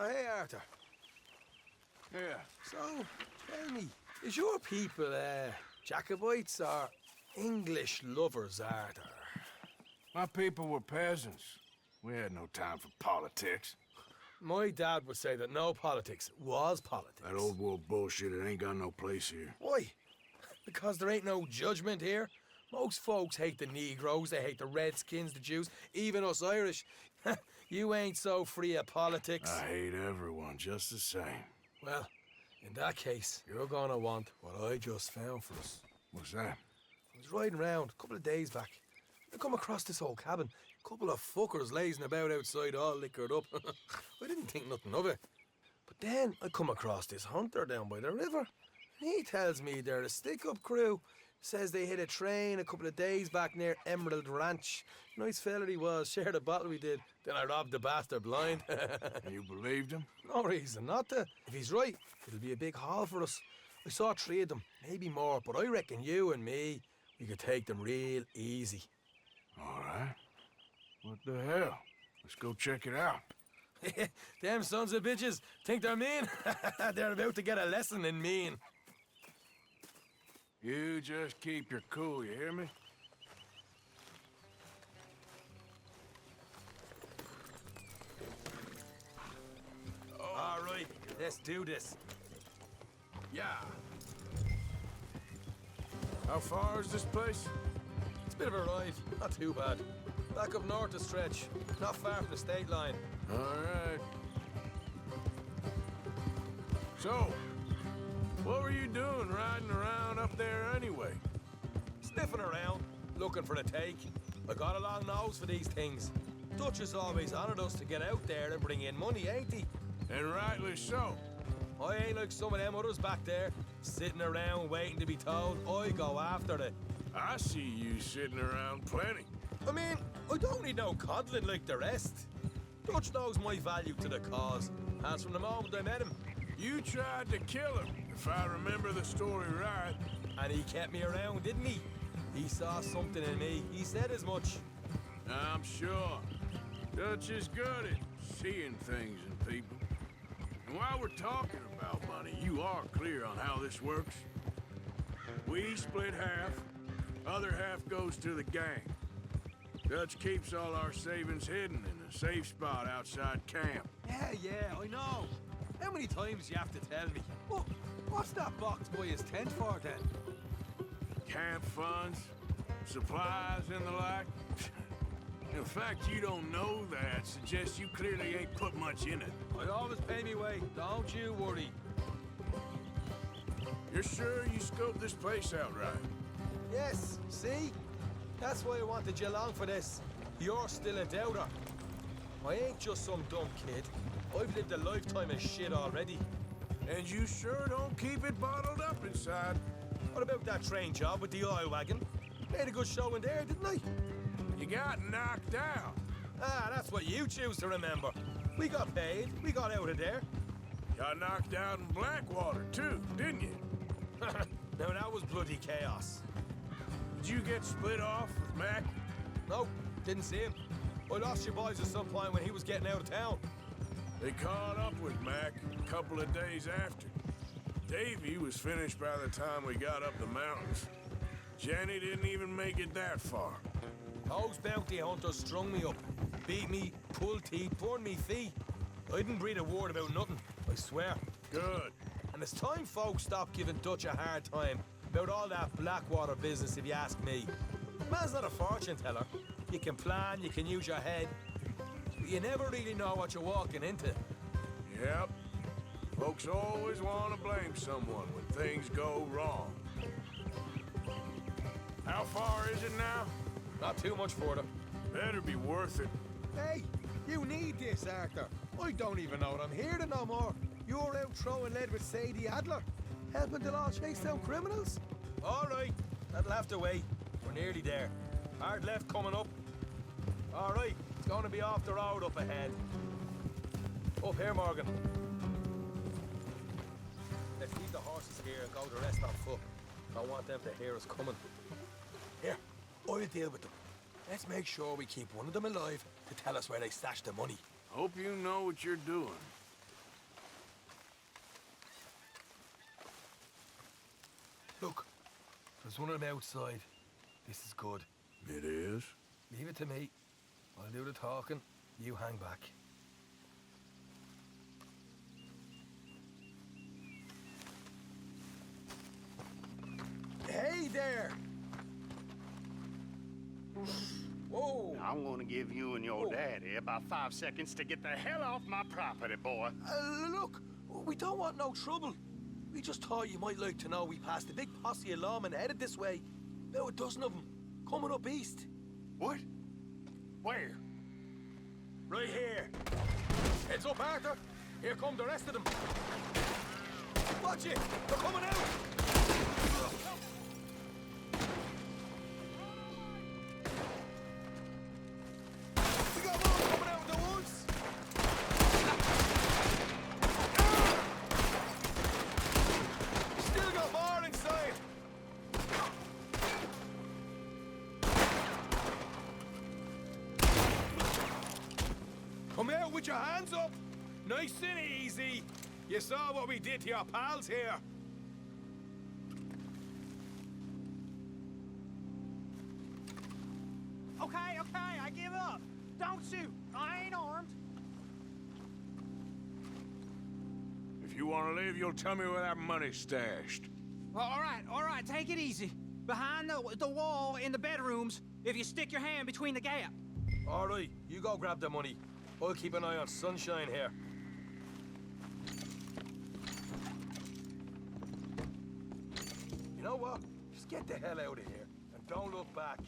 Oh, hey, Arthur. Yeah. So, tell me, is your people, Jacobites or English lovers, Arthur? My people were peasants. We had no time for politics. My dad would say that no politics was politics. That old world bullshit, it ain't got no place here. Why? Because there ain't no judgment here. Most folks hate the Negroes, they hate the Redskins, the Jews, even us Irish. You ain't so free of politics. I hate everyone just the same. Well, in that case, you're gonna want what I just found for us. What's that? I was riding around a couple of days back. I come across this old cabin. A couple of fuckers lazing about outside all liquored up. I didn't think nothing of it. But then I come across this hunter down by the river. And he tells me they're a stick-up crew. Says they hit a train a couple of days back near Emerald Ranch. Nice fella he was, shared a bottle we did. Then I robbed the bastard blind. You believed him? No reason not to. If he's right, it'll be a big haul for us. I saw 3 of them, maybe more, but I reckon you and me, we could take them real easy. All right. What the hell? Let's go check it out. Them sons of bitches think they're mean. They're about to get a lesson in mean. You just keep your cool, you hear me? All right, let's do this. Yeah. How far is this place? It's a bit of a ride, not too bad. Back up north a stretch, not far from the state line. All right. So, what were you doing riding around up there anyway? Sniffing around, looking for the take. I got a long nose for these things. Dutch has always honored us to get out there and bring in money, ain't he? And rightly so. I ain't like some of them others back there, sitting around waiting to be told. I go after it. I see you sitting around plenty. I mean, I don't need no coddling like the rest. Dutch knows my value to the cause, as from the moment I met him. You tried to kill him, if I remember the story right. And he kept me around, didn't he? He saw something in me. He said as much. I'm sure. Dutch is good at seeing things in people. And while we're talking about money, you are clear on how this works? We split half, other half goes to the gang. Dutch keeps all our savings hidden in a safe spot outside camp. Yeah, I know. How many times you have to tell me? What's that box by his tent for then? Camp funds, supplies and the like. The fact you don't know that suggests you clearly ain't put much in it. I always pay me way, don't you worry. You're sure you scoped this place out right? Yes, see? That's why I wanted you along for this. You're still a doubter. I ain't just some dumb kid. I've lived a lifetime of shit already. And you sure don't keep it bottled up inside. What about that train job with the oil wagon? Made a good show in there, didn't I? You got knocked out. Ah, that's what you choose to remember. We got paid. We got out of there. Got knocked out in Blackwater, too, didn't you? Now, that was bloody chaos. Did you get split off with Mac? Nope, didn't see him. I lost your boys at some point when he was getting out of town. They caught up with Mac a couple of days after. Davy was finished by the time we got up the mountains. Jenny didn't even make it that far. Those bounty hunters strung me up, beat me, pulled teeth, burned me feet. I didn't breathe a word about nothing, I swear. Good. And it's time folks stopped giving Dutch a hard time about all that Blackwater business, if you ask me. Man's not a fortune teller. You can plan, you can use your head, but you never really know what you're walking into. Yep. Folks always want to blame someone when things go wrong. How far is it now? Not too much further. Better be worth it. Hey, you need this, Arthur. I don't even know that I'm here to no more. You're out throwing lead with Sadie Adler, helping the law chase down criminals. All right, that'll have to wait. We're nearly there. Hard left coming up. All right, it's going to be off the road up ahead. Up here, Morgan. Let's leave the horses here and go the rest on foot. I want them to hear us coming. Here, I'll deal with them. Let's make sure we keep one of them alive to tell us where they stashed the money. Hope you know what you're doing. Look, there's one of them outside. This is good. It is? Leave it to me. I'll do the talking. You hang back. Hey there! Whoa! I'm gonna give you and your daddy about 5 seconds to get the hell off my property, boy. Look, we don't want no trouble. We just thought you might like to know we passed a big posse of lawmen headed this way. About a dozen of them, coming up east. What? Where? Right here. Heads up, Arthur. Here come the rest of them. Watch it! They're coming out! We got more coming out in the woods! Still got more inside! Come out with your hands up! Nice and easy! You saw what we did to your pals here! Okay, I give up. Don't shoot. I ain't armed. If you want to leave, you'll tell me where that money's stashed. Well, all right, take it easy. Behind the wall in the bedrooms, if you stick your hand between the gap. All right, you go grab the money. I'll keep an eye on Sunshine here. You know what? Just get the hell out of here and don't look back.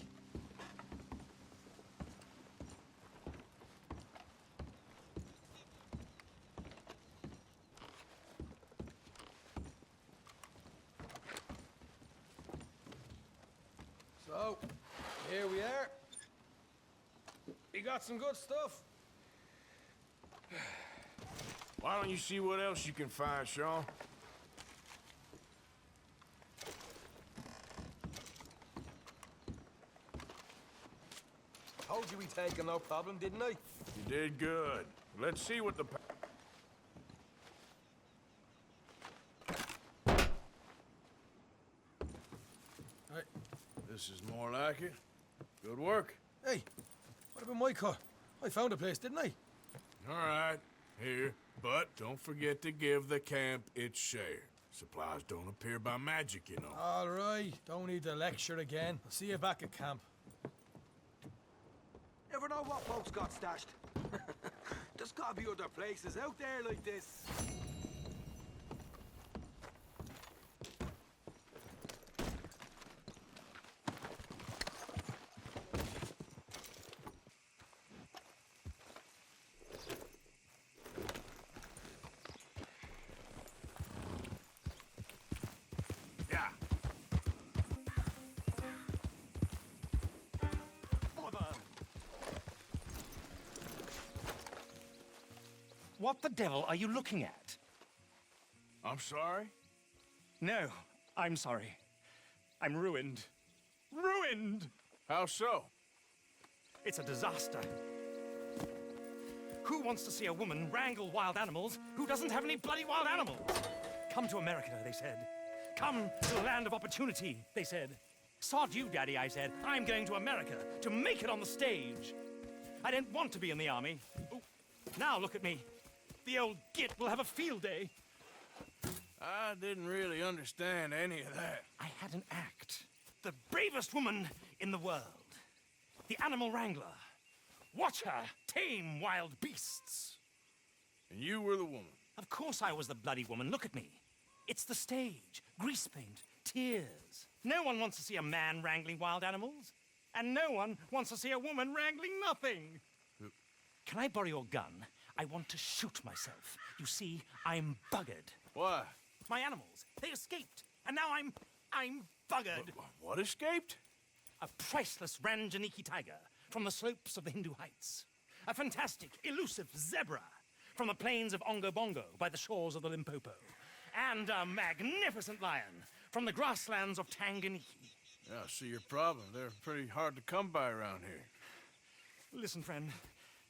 So, here we are. We got some good stuff. Why don't you see what else you can find, Sean? Told you we'd take no problem, didn't I? You did good. Let's see what the... Right. This is more like it. Good work. Hey, what about my car? I found a place, didn't I? All right, here. But don't forget to give the camp its share. Supplies don't appear by magic, you know. All right, don't need to lecture again. I'll see you back at camp. Never know what folks got stashed. There's gotta be other places out there like this. Yeah. What the devil are you looking at? I'm sorry? No, I'm sorry. I'm ruined. Ruined! How so? It's a disaster. Who wants to see a woman wrangle wild animals who doesn't have any bloody wild animals? Come to America, they said. Come to the land of opportunity, they said. Sod you, Daddy, I said. I'm going to America to make it on the stage. I didn't want to be in the army. Ooh, now look at me. The old git will have a field day. I didn't really understand any of that. I had an act. The bravest woman in the world. The animal wrangler. Watch her tame wild beasts. And you were the woman. Of course I was the bloody woman. Look at me. It's the stage. Grease paint. Tears. No one wants to see a man wrangling wild animals. And no one wants to see a woman wrangling nothing. Can I borrow your gun? I want to shoot myself. You see, I'm buggered. Why? My animals, they escaped. And now I'm buggered. What escaped? A priceless Ranjaniki tiger from the slopes of the Hindu Heights. A fantastic, elusive zebra from the plains of Ongo Bongo by the shores of the Limpopo. And a magnificent lion from the grasslands of Tanganyika. Yeah, I see your problem. They're pretty hard to come by around here. Listen, friend,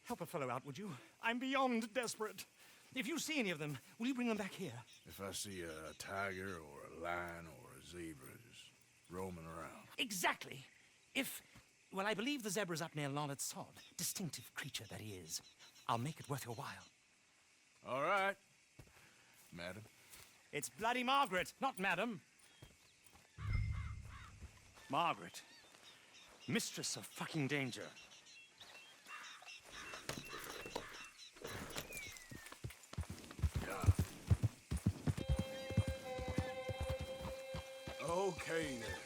help a fellow out, would you? I'm beyond desperate. If you see any of them, will you bring them back here? If I see a tiger or a lion or a zebra, roaming around. Exactly. If, well, I believe the zebra's up near Lonard Sod. Distinctive creature that he is. I'll make it worth your while. All right, madam. It's bloody Margaret, not madam. Margaret. Mistress of fucking danger. Okay, then.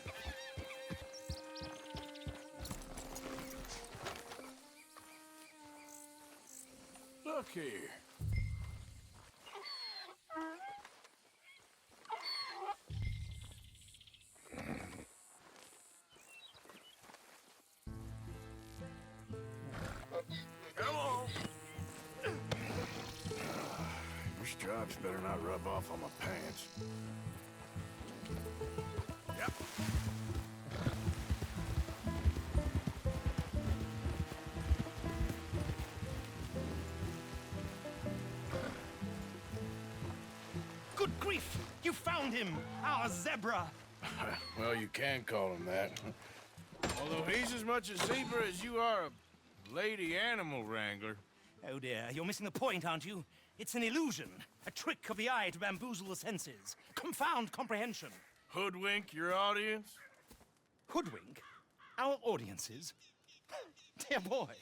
Look here. Come on. Your stripes better not rub off on my pants. Yep. Good grief! You found him! Our zebra! Well, you can call him that. Although he's as much a zebra as you are a lady animal wrangler. Oh dear, you're missing the point, aren't you? It's an illusion. A trick of the eye to bamboozle the senses. Confound comprehension. Hoodwink your audience? Hoodwink? Our audiences? Dear boy,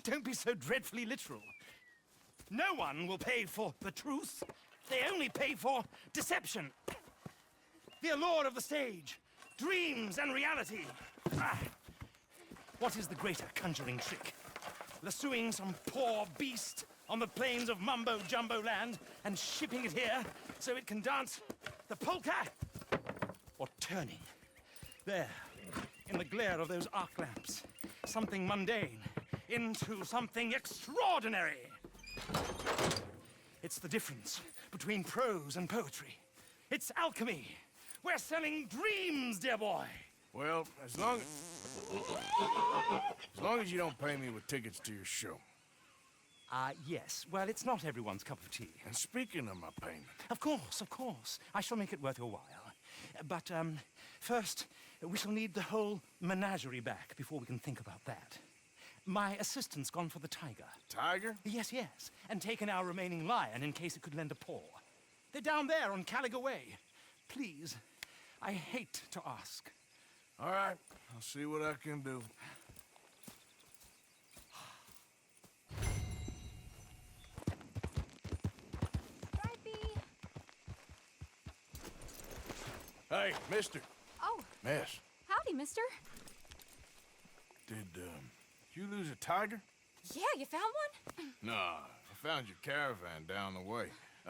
don't be so dreadfully literal. No one will pay for the truth. They only pay for deception. The allure of the stage, dreams and reality. Ah. What is the greater conjuring trick? Lassoing some poor beast on the plains of mumbo-jumbo land and shipping it here so it can dance the polka? Or turning, there, in the glare of those arc lamps, something mundane into something extraordinary. It's the difference between prose and poetry. It's alchemy. We're selling dreams, dear boy. Well, as long as you don't pay me with tickets to your show. Yes. Well, it's not everyone's cup of tea. And speaking of my payment, Of course. I shall make it worth your while. But, first, we shall need the whole menagerie back before we can think about that. My assistant's gone for the tiger. tiger? Yes, and taken our remaining lion in case it could lend a paw. They're down there on Caliga Way. Please, I hate to ask. All right, I'll see what I can do. Stripey! Hey, mister. Oh, Miss, howdy, mister. did you lose a tiger? Yeah, you found one? Nah, I found your caravan down the way.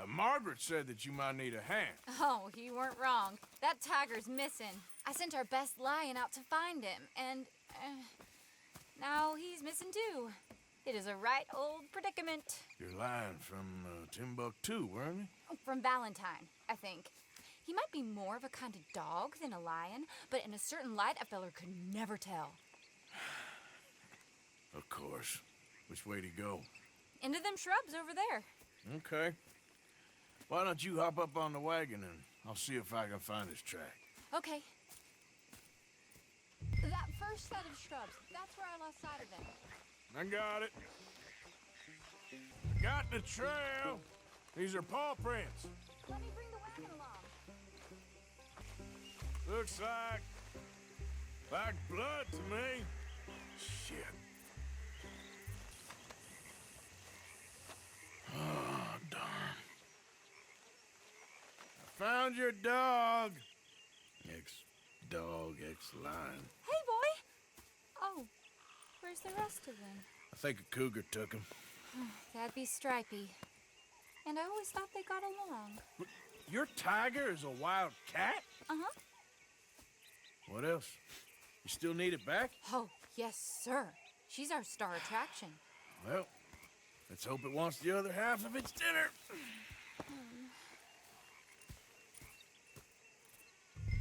Margaret said that you might need a hand. Oh, you weren't wrong. That tiger's missing. I sent our best lion out to find him, and now he's missing too. It is a right old predicament. You're lying from Timbuktu, weren't you? From Valentine, I think. He might be more of a kind of dog than a lion, but in a certain light, a feller could never tell. Of course. Which way to go? Into them shrubs over there. Okay. Why don't you hop up on the wagon and I'll see if I can find his track. Okay. That first set of shrubs, that's where I lost sight of them. I got it. Got the trail. These are paw prints. Let me bring the wagon along. Looks like blood to me. Shit. Oh, darn. I found your dog. Ex-dog, ex-lion. Hey, boy! Oh, where's the rest of them? I think a cougar took him. That'd be Stripey. And I always thought they got along. Your tiger is a wild cat? Uh-huh. What else? You still need it back? Oh, yes, sir. She's our star attraction. Well, let's hope it wants the other half of its dinner.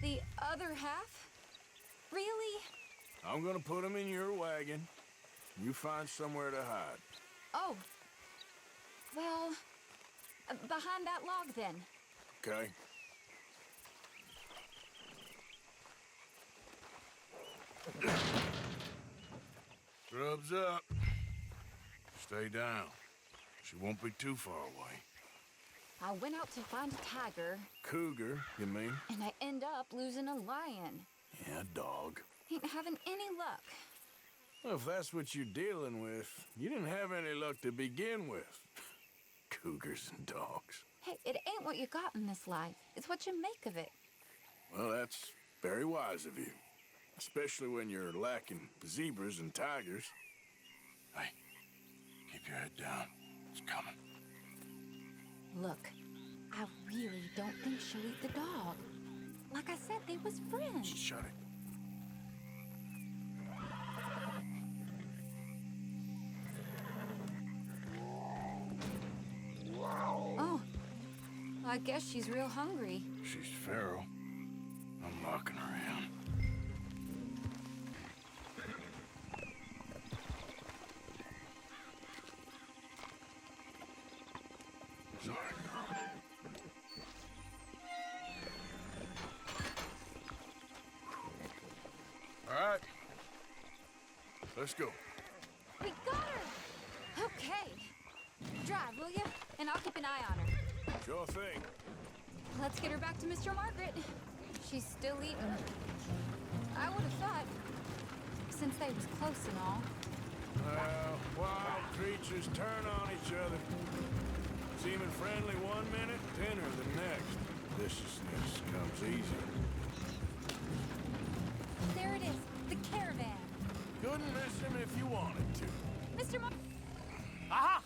The other half? Really? I'm gonna put him in your wagon. You find somewhere to hide. Oh. Well, behind that log, then. Okay? Scrubs up. Stay down. She won't be too far away. I went out to find a tiger, Cougar, you mean? and I end up losing a lion. Yeah, dog. Ain't having any luck. Well, if that's what you're dealing with, you didn't have any luck to begin with. Cougars and dogs. Hey, it ain't what you got in this life. It's what you make of it. Well, that's very wise of you. Especially when you're lacking zebras and tigers. Hey, keep your head down. It's coming. Look, I really don't think she'll eat the dog. Like I said, they was friends. Shut it. Oh, I guess she's real hungry. She's feral. I'm locking her in. Sorry, girl. All right. Let's go. We got her! Okay. Drive, will you? And I'll keep an eye on her. Sure thing. Let's get her back to Mr. Margaret. She's still eating. I would have thought, since they was close and all. Well, wild creatures turn on each other. Seeming friendly one minute, tender the next. Viciousness comes easy. There it is, the caravan. Couldn't miss him if you wanted to. Mr. Aha!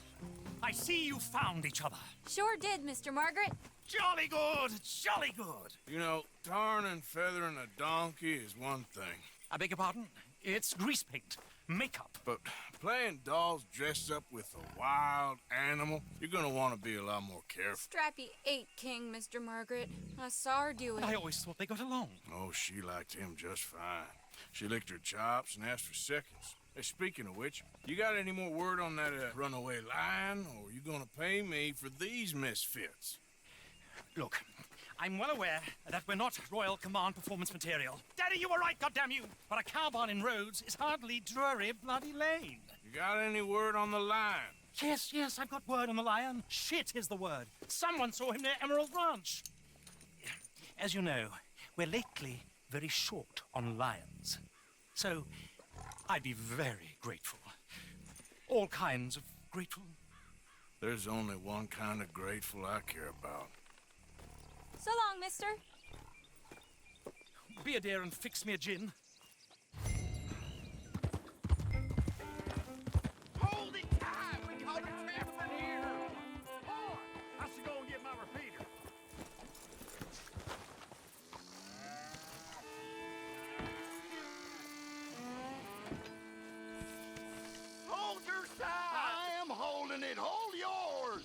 I see you found each other. Sure did, Mr. Margaret. Jolly good, jolly good. You know, tarring and feathering a donkey is one thing. I beg your pardon? It's grease paint, makeup. But playing dolls dressed up with a wild animal, you're gonna want to be a lot more careful. Strappy ate King, Mr. Margaret. I saw her do it. I always thought they got along. Oh, she liked him just fine. She licked her chops and asked for seconds. Hey, speaking of which, you got any more word on that runaway lion, or you gonna pay me for these misfits? Look, I'm well aware that we're not Royal Command performance material. Daddy, you were right, goddamn you! But a cow barn in Rhodes is hardly Drury Bloody Lane. You got any word on the lion? Yes, I've got word on the lion. Shit is the word. Someone saw him near Emerald Ranch. As you know, we're lately very short on lions. So, I'd be very grateful. All kinds of grateful. There's only one kind of grateful I care about. So long, mister. Be a dear and fix me a gin. Hold it tight! We got a trapper here! Boy, I should go and get my repeater. Hold your side! I am holding it! Hold yours!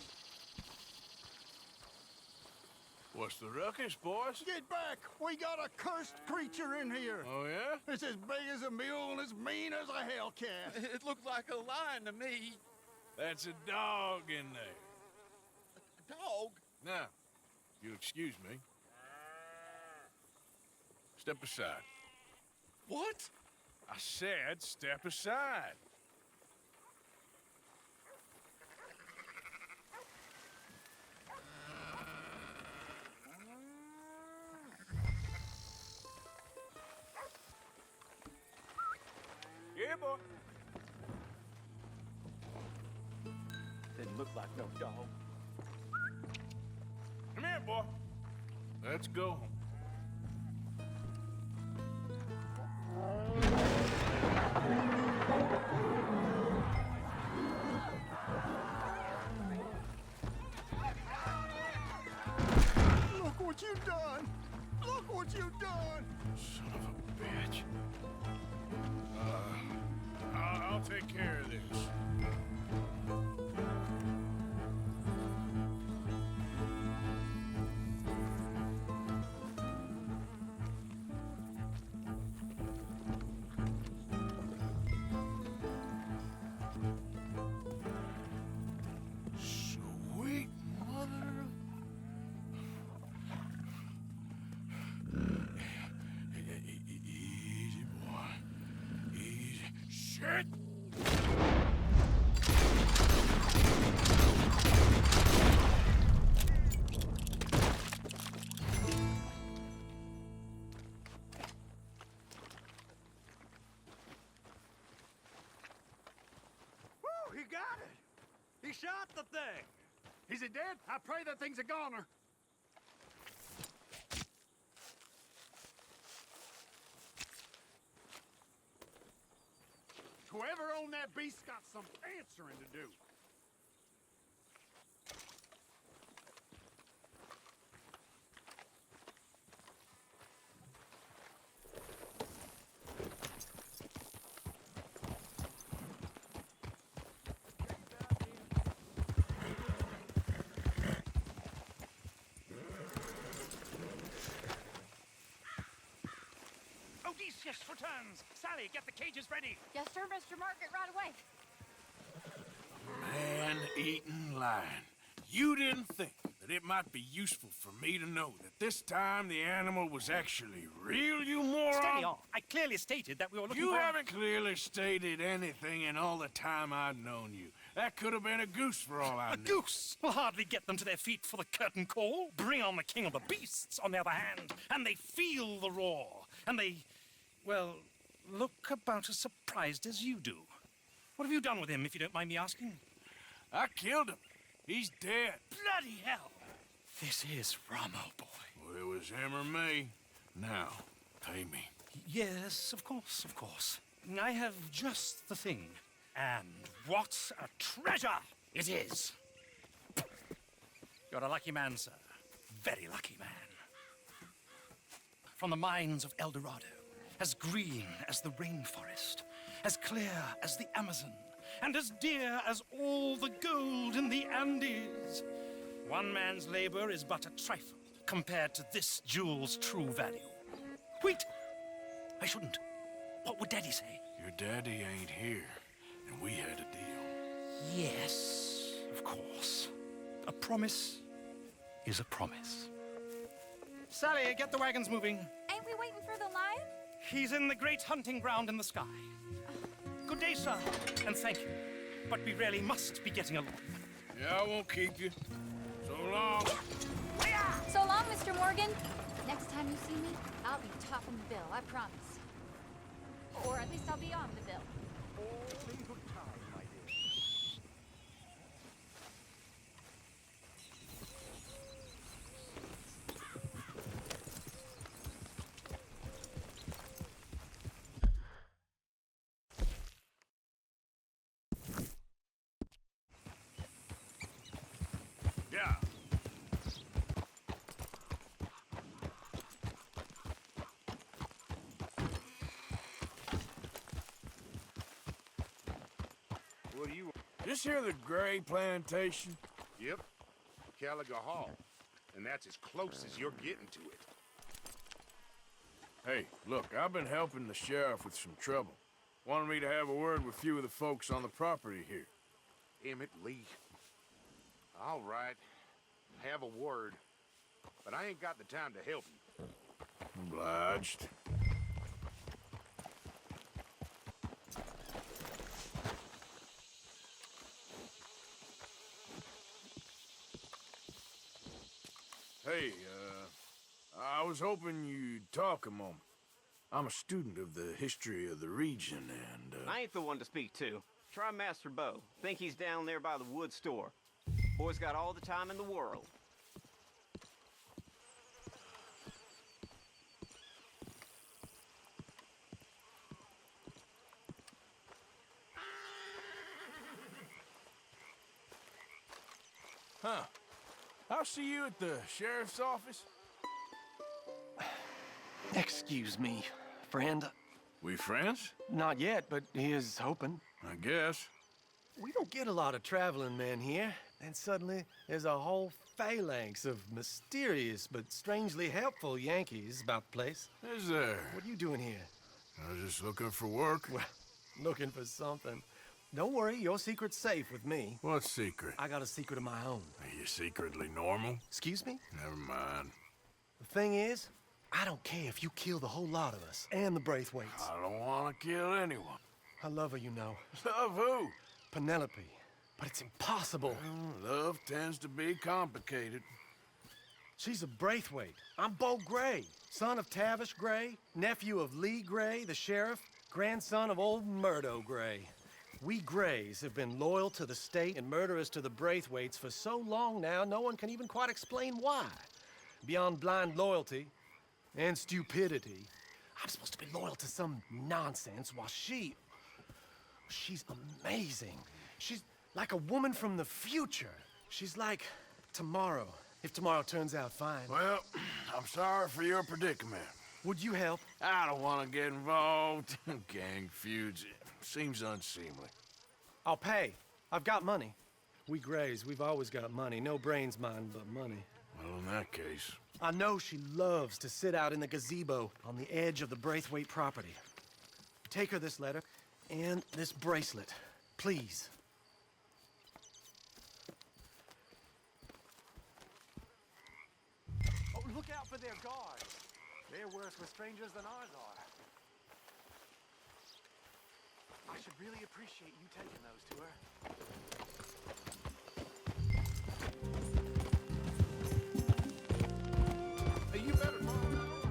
What's the ruckus, boys? Get back! We got a cursed creature in here. Oh, yeah? It's as big as a mule and as mean as a hellcat. It looked like a lion to me. That's a dog in there. A dog? Now, if you'll excuse me. Step aside. What? I said step aside. Yeah, boy. Didn't look like no dog. Come here, boy. Let's go. Look what you've done! Look what you've done! Son of a bitch. I'll take care of this. Sweet mother. Easy, boy. shot the thing. Is it dead? I pray that thing's a goner. Whoever owned that beast's got some answering to do. Odysseus returns. Sally, get the cages ready. Yes, sir, Mr. Market, right away. Man-eating lion. You didn't think that it might be useful for me to know that this time the animal was actually real, you moron? Steady on. I clearly stated that we were looking You for... haven't clearly stated anything in all the time I've known you. That could have been a goose for all I A knew. goose will hardly get them to their feet for the curtain call. Bring on the king of the beasts, on the other hand, and they feel the roar. And they, well, look about as surprised as you do. What have you done with him, if you don't mind me asking? I killed him. He's dead. Bloody hell! This is Ramo, boy. Well, it was him or me. Now, pay me. Yes, of course, of course. I have just the thing. And what a treasure it is! You're a lucky man, sir. Very lucky man. From the mines of El Dorado, as green as the rainforest, as clear as the Amazon, and as dear as all the gold in the Andes. One man's labor is but a trifle compared to this jewel's true value. Wait! I shouldn't. What would Daddy say? Your daddy ain't here, and we had a deal. Yes, of course. A promise is a promise. Sally, get the wagons moving. Ain't we waiting for the lion? He's in the great hunting ground in the sky. Good day, sir, and thank you. But we really must be getting along. Yeah, I won't keep you. So long. So long, Mr. Morgan. Next time you see me, I'll be topping the bill, I promise. Or at least I'll be on the bill. All in good time, my dear. Yeah. What do you... This here the Gray Plantation? Yep. Caliga Hall. And that's as close as you're getting to it. Hey, look, I've been helping the sheriff with some trouble. Wanted me to have a word with a few of the folks on the property here. Emmett Lee. All right. Have a word. But I ain't got the time to help you. Obliged. Hey, I was hoping you'd talk a moment. I'm a student of the history of the region, and, I ain't the one to speak to. Try Master Bo. Think he's down there by the wood store. Boy's got all the time in the world. Huh. I'll see you at the sheriff's office. Excuse me, friend. We friends? Not yet, but he is hoping. I guess. We don't get a lot of traveling men here. And suddenly, there's a whole phalanx of mysterious but strangely helpful Yankees about the place. Is there? What are you doing here? I was just looking for work. Well, looking for something. Don't worry, your secret's safe with me. What secret? I got a secret of my own. Are you secretly normal? Excuse me? Never mind. The thing is, I don't care if you kill the whole lot of us and the Braithwaites. I don't want to kill anyone. I love her, you know. Love who? Penelope. But it's impossible. Well, love tends to be complicated. She's a Braithwaite. I'm Bo Gray, son of Tavish Gray, nephew of Lee Gray, the sheriff, grandson of old Murdo Gray. We Greys have been loyal to the state and murderers to the Braithwaites for so long now, no one can even quite explain why. Beyond blind loyalty and stupidity, I'm supposed to be loyal to some nonsense while she's amazing. She's like a woman from the future. She's like tomorrow, if tomorrow turns out fine. Well, I'm sorry for your predicament. Would you help? I don't want to get involved in gang feuds. It seems unseemly. I'll pay. I've got money. We Greys, we've always got money. No brains, mind, but money. Well, in that case... I know she loves to sit out in the gazebo on the edge of the Braithwaite property. Take her this letter and this bracelet, please. Oh, look out for their guards. They're worse with strangers than ours are. I should really appreciate you taking those to her. You better follow that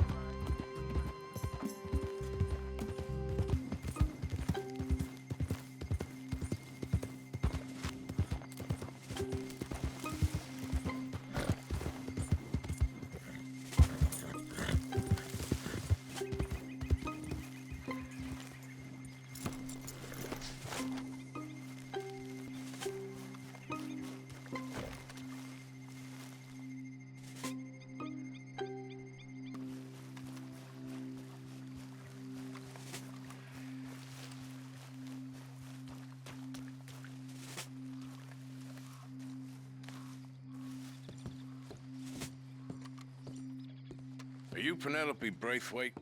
Are you Penelope Braithwaite?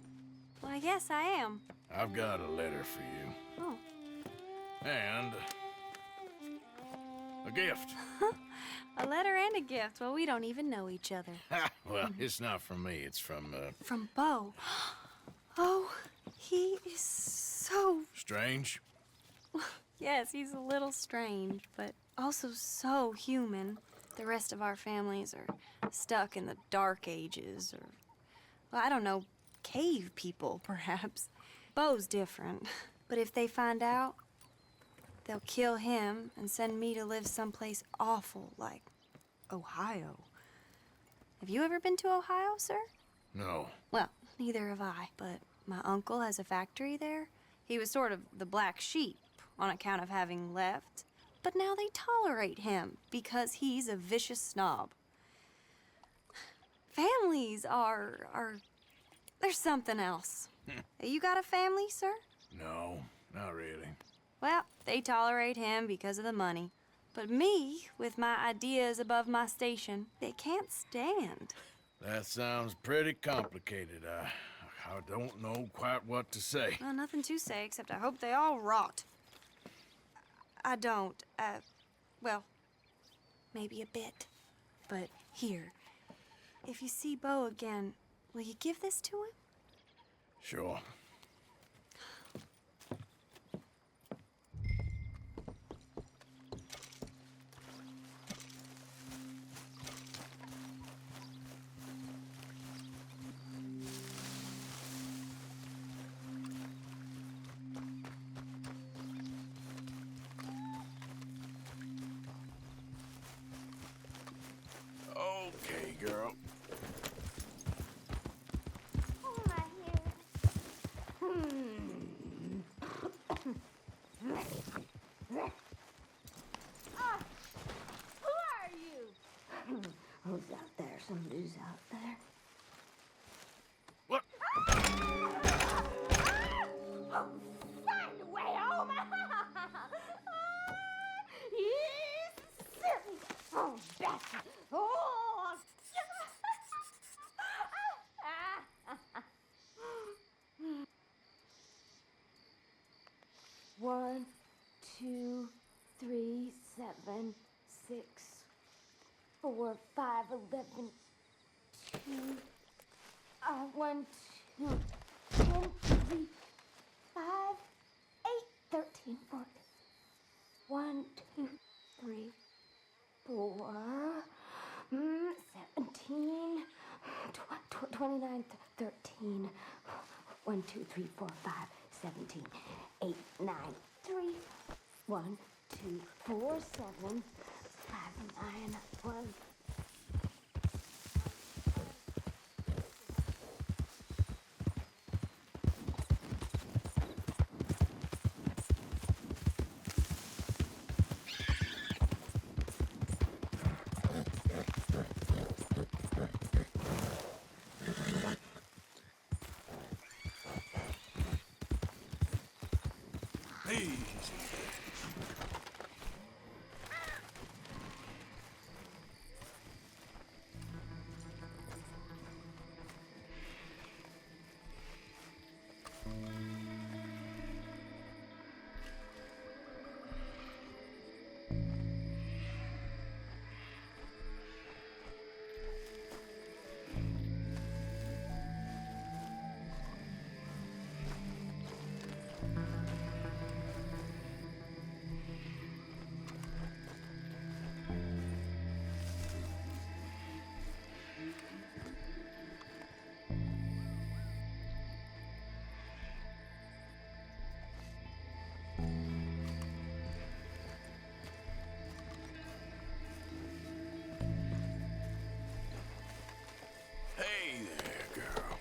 Well, yes, I am. I've got a letter for you. Oh. And... a gift. A letter and a gift. Well, we don't even know each other. Well, it's not from me. It's from, From Beau. Oh, he is so... Strange? Yes, he's a little strange, but also so human. The rest of our families are stuck in the Dark Ages, or... well, I don't know, cave people, perhaps. Beau's different. But if they find out, they'll kill him and send me to live someplace awful like Ohio. Have you ever been to Ohio, sir? No. Well, neither have I, but my uncle has a factory there. He was sort of the black sheep on account of having left. But now they tolerate him because he's a vicious snob. Families are there's something else. You got a family, sir? No, not really. Well, they tolerate him because of the money. But me, with my ideas above my station, they can't stand. That sounds pretty complicated. I don't know quite what to say. Well, nothing to say, except I hope they all rot. I don't, well, maybe a bit. But here, if you see Beau again, will you give this to him? Sure. Okay, girl. Who's out there? Somebody's out there. What? Find a way home! Yes, silly! Oh, Bessie! Oh! One, 2, 3, 7, 6, 4, 5, 11, 2, 1, 2, 10, 3, 5, 8, 13, 14. 1, 2, 3, 4, 17, 29, 13. 1, 2, 3, 4, 5, 17, 8, 9, 3, 1, 2, 4, 7, 5, 9, 1. Hey there, girl.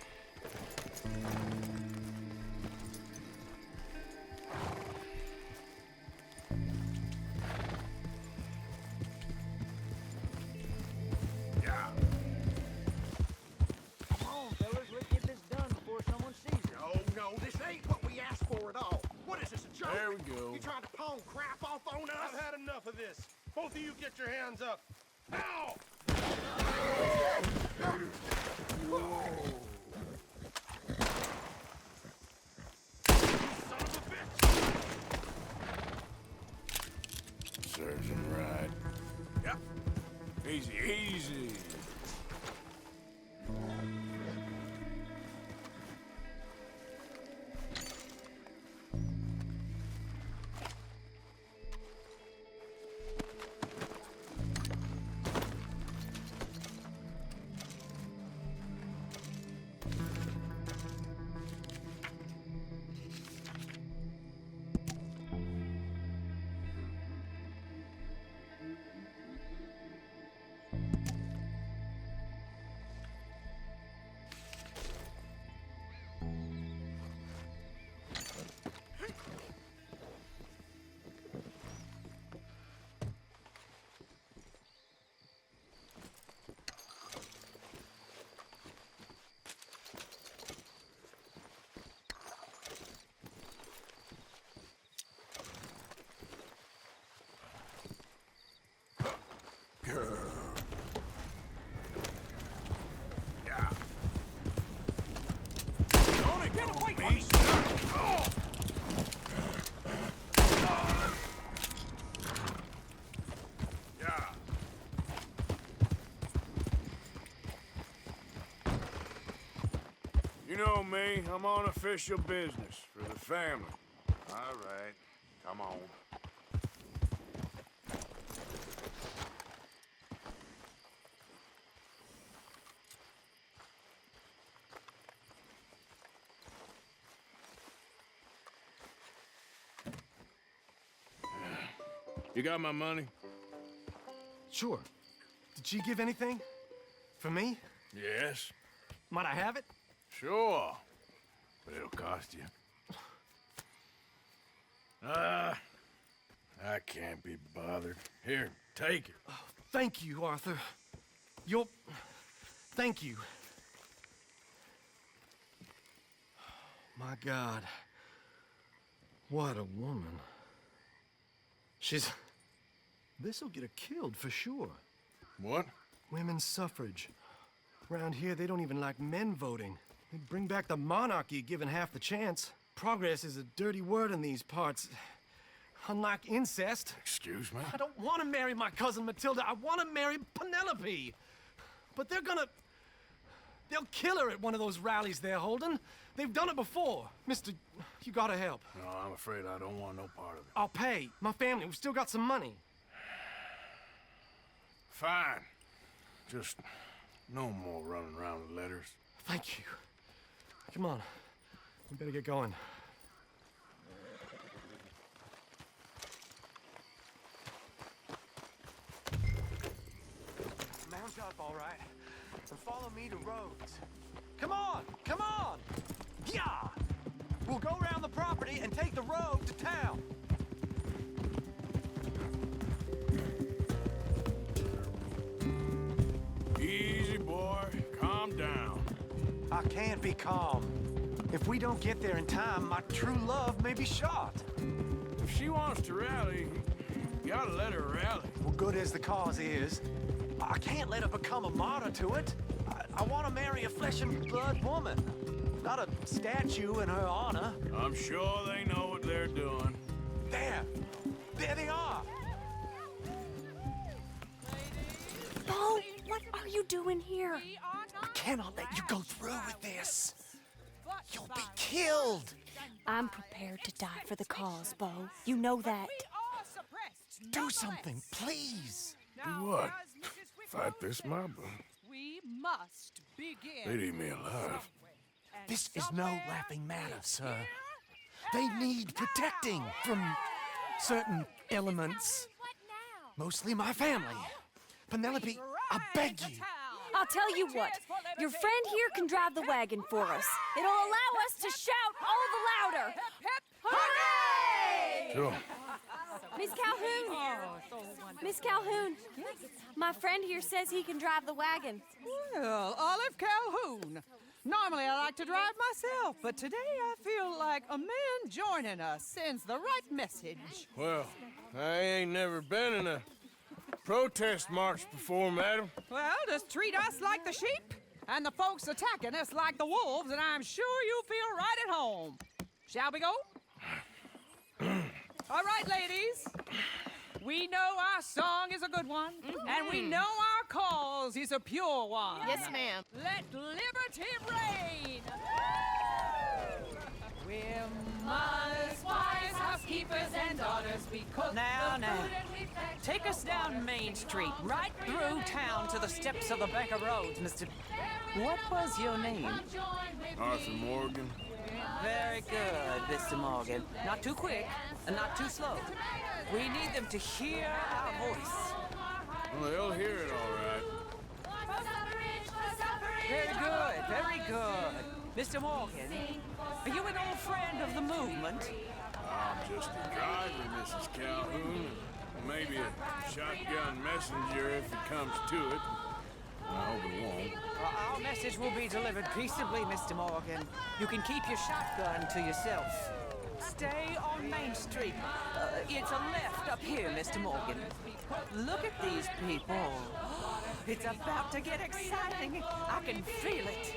Yeah. Come on, fellas, let's get this done before someone sees it. Oh, no, this ain't what we asked for at all. What is this, a joke? There we go. You trying to pawn crap off on us? I've had enough of this. Both of you get your hands up. Now! Serves him right. Yeah. Easy, easy. Girl. Yeah. Don't get away from me! Oh. Yeah. You know me, I'm on official business for the family. All right, come on. You got my money? Sure. Did she give anything? For me? Yes. Might I have it? Sure. But it'll cost you. I can't be bothered. Here, take it. Oh, thank you, Arthur. Thank you. My God. What a woman. This'll get her killed for sure. What? Women's suffrage. Around here, they don't even like men voting. They'd bring back the monarchy given half the chance. Progress is a dirty word in these parts. Unlike incest. Excuse me? I don't want to marry my cousin Matilda. I want to marry Penelope. But they'll kill her at one of those rallies they're holding. They've done it before. Mister, you gotta help. No, I'm afraid I don't want no part of it. I'll pay. My family, we've still got some money. Fine. Just no more running around with letters. Thank you. Come on. We better get going. bunch up, all right? And follow me to Rhodes. Come on! Come on! Yeah! We'll go around the property and take the road to town. Easy, boy. Calm down. I can't be calm. If we don't get there in time, my true love may be shot. If she wants to rally, you gotta let her rally. Well, good as the cause is, I can't let her become a martyr to it. I want to marry a flesh and blood woman, not a statue in her honor. I'm sure they know what they're doing. There they are. Bo, what are you doing here? I cannot let you go through with this. You'll be killed. I'm prepared to die for the cause, Bo. You know that. Do something, please. Do what? Fight this mob? We must begin. They'd eat me alive. This is no laughing matter, sir. They need protecting from certain elements. Mostly my family. Penelope, I beg you. I'll tell you what. Your friend here can drive the wagon for us. It'll allow us to shout all the louder. Hooray! Sure. Miss Calhoun! Miss Calhoun! My friend here says he can drive the wagon. Well, Olive Calhoun. Normally I like to drive myself, but today I feel like a man joining us sends the right message. Well, I ain't never been in a protest march before, madam. Well, just treat us like the sheep, and the folks attacking us like the wolves, and I'm sure you'll feel right at home. Shall we go? All right, ladies. We know our song is a good one, and we know our cause is a pure one. Yes, ma'am. Let liberty reign! We're mothers, wives, housekeepers, and daughters. We cook Now, the now. food and we fetch Take us down Main Street, right through town to the steps of the Bank of Rhodes, Mr. What was your name? Arthur Morgan. Very good, Mr. Morgan. Not too quick and not too slow. We need them to hear our voice. Well, they'll hear it all right. Very good, very good. Mr. Morgan, are you an old friend of the movement? I'm just a driver, Mrs. Calhoun. Maybe a shotgun messenger if it comes to it. I hope it won't. Well, our message will be delivered peaceably, Mr. Morgan. You can keep your shotgun to yourself. Stay on Main Street. It's a left up here, Mr. Morgan. Look at these people. It's about to get exciting. I can feel it.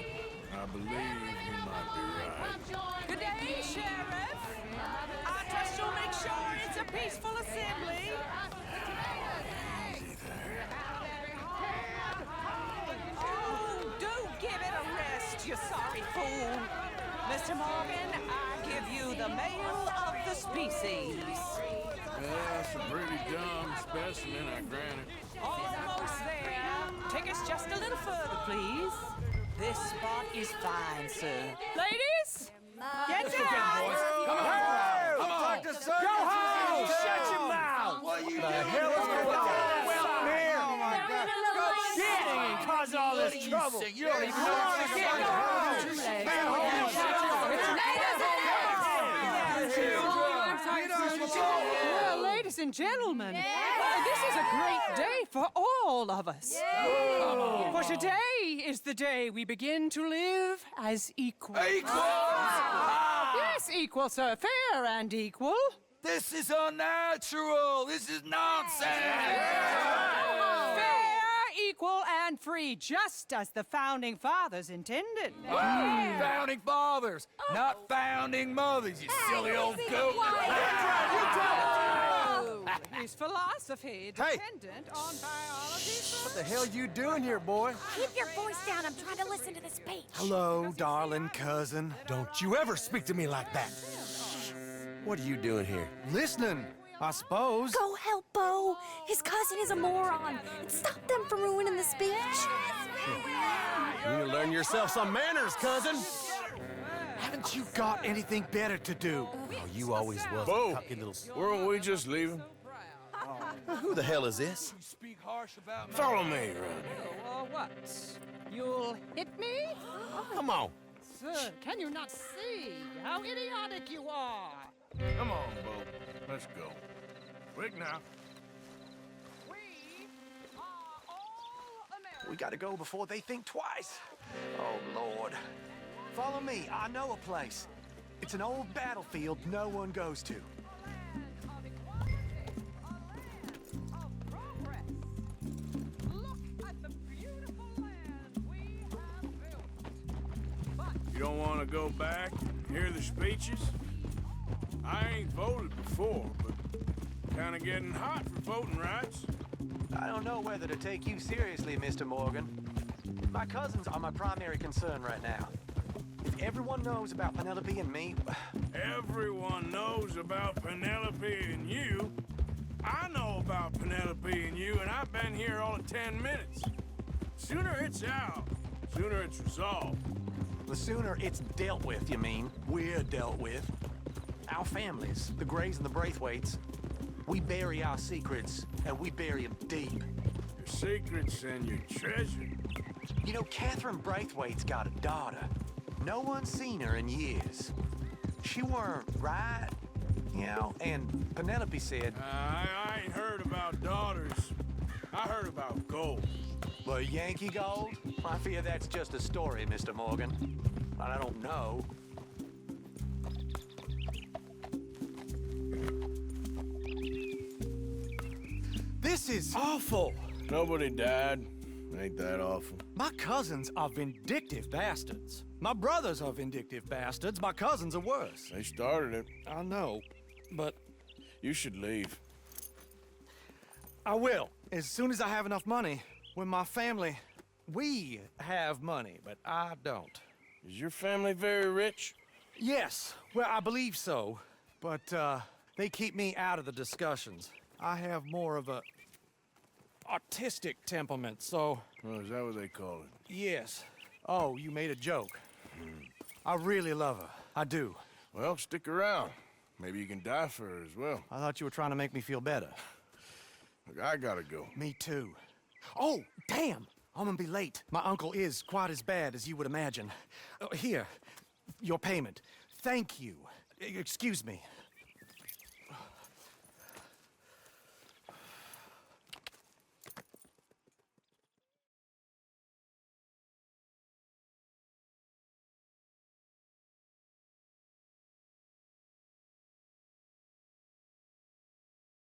I believe you might be right. Good day, Sheriff. I trust you'll make sure it's a peaceful assembly. Easy there. Oh, do give it a rest, you sorry fool. Mr. Morgan, I give you the male of the species. Well, that's a pretty dumb specimen, I grant it. Almost there. Take us just a little further, please. This spot is fine, sir. Ladies, get down. Come on! Come on! Go home! Shut your mouth! What are you doing? The hell is going on? Welcome here! Oh my God! Go shit! And cause all this trouble. You don't even know what to get. Go Well, ladies and gentlemen, this is a great day for all of us. For today is the day we begin to live as equals. Yes, equal, sir. Fair and equal. This is unnatural. This is nonsense. Fair, equal, and free, just as the Founding Fathers intended. Founding fathers, not founding mothers, you silly old goat. His philosophy dependent on biology. What the hell you doing here, boy? Keep your voice down. I'm trying to listen to the speech. Hello, darling cousin. Don't you ever speak to me like that. What are you doing here? Listening, I suppose. Go help Bo. His cousin is a moron. And stop them from ruining the speech. You need to learn yourself some manners, cousin. Haven't you got anything better to do? Oh, you always was Bo, a cocky little... weren't we just leaving? Who the hell is this? Speak harsh about me. Follow me, Ronnie. Or what? You'll hit me? Come on. Sir, can you not see how idiotic you are? Come on, Bo. Let's go. Quick now. We are all Americans. We gotta go before they think twice. Oh, Lord. Follow me. I know a place. It's an old battlefield no one goes to. You don't want to go back and hear the speeches? I ain't voted before, but kind of getting hot for voting rights. I don't know whether to take you seriously, Mr. Morgan. My cousins are my primary concern right now. If everyone knows about Penelope and me... Everyone knows about Penelope and you. I know about Penelope and you, and I've been here all of 10 minutes. Sooner it's out, sooner it's resolved. The sooner it's dealt with, you mean, we're dealt with. Our families, the Greys and the Braithwaites, we bury our secrets, and we bury them deep. Your secrets and your treasure. You know, Catherine Braithwaite's got a daughter. No one's seen her in years. She weren't right, you know, and Penelope said... I ain't heard about daughters. I heard about gold. Well, Yankee gold? I fear that's just a story, Mr. Morgan. But I don't know. This is awful. Nobody died. Ain't that awful? My cousins are vindictive bastards. My brothers are vindictive bastards. My cousins are worse. They started it. I know, but You should leave. I will. As soon as I have enough money. When my family... We have money, but I don't. Is your family very rich? Yes, well, I believe so. But, they keep me out of the discussions. I have more of a... artistic temperament, so... Oh, is that what they call it? Yes. Oh, you made a joke. I really love her. I do. Well, stick around. Maybe you can die for her as well. I thought you were trying to make me feel better. Look, I gotta go. Me too. Oh, damn! I'm gonna be late. My uncle is quite as bad as you would imagine. Here, your payment. Thank you. Excuse me.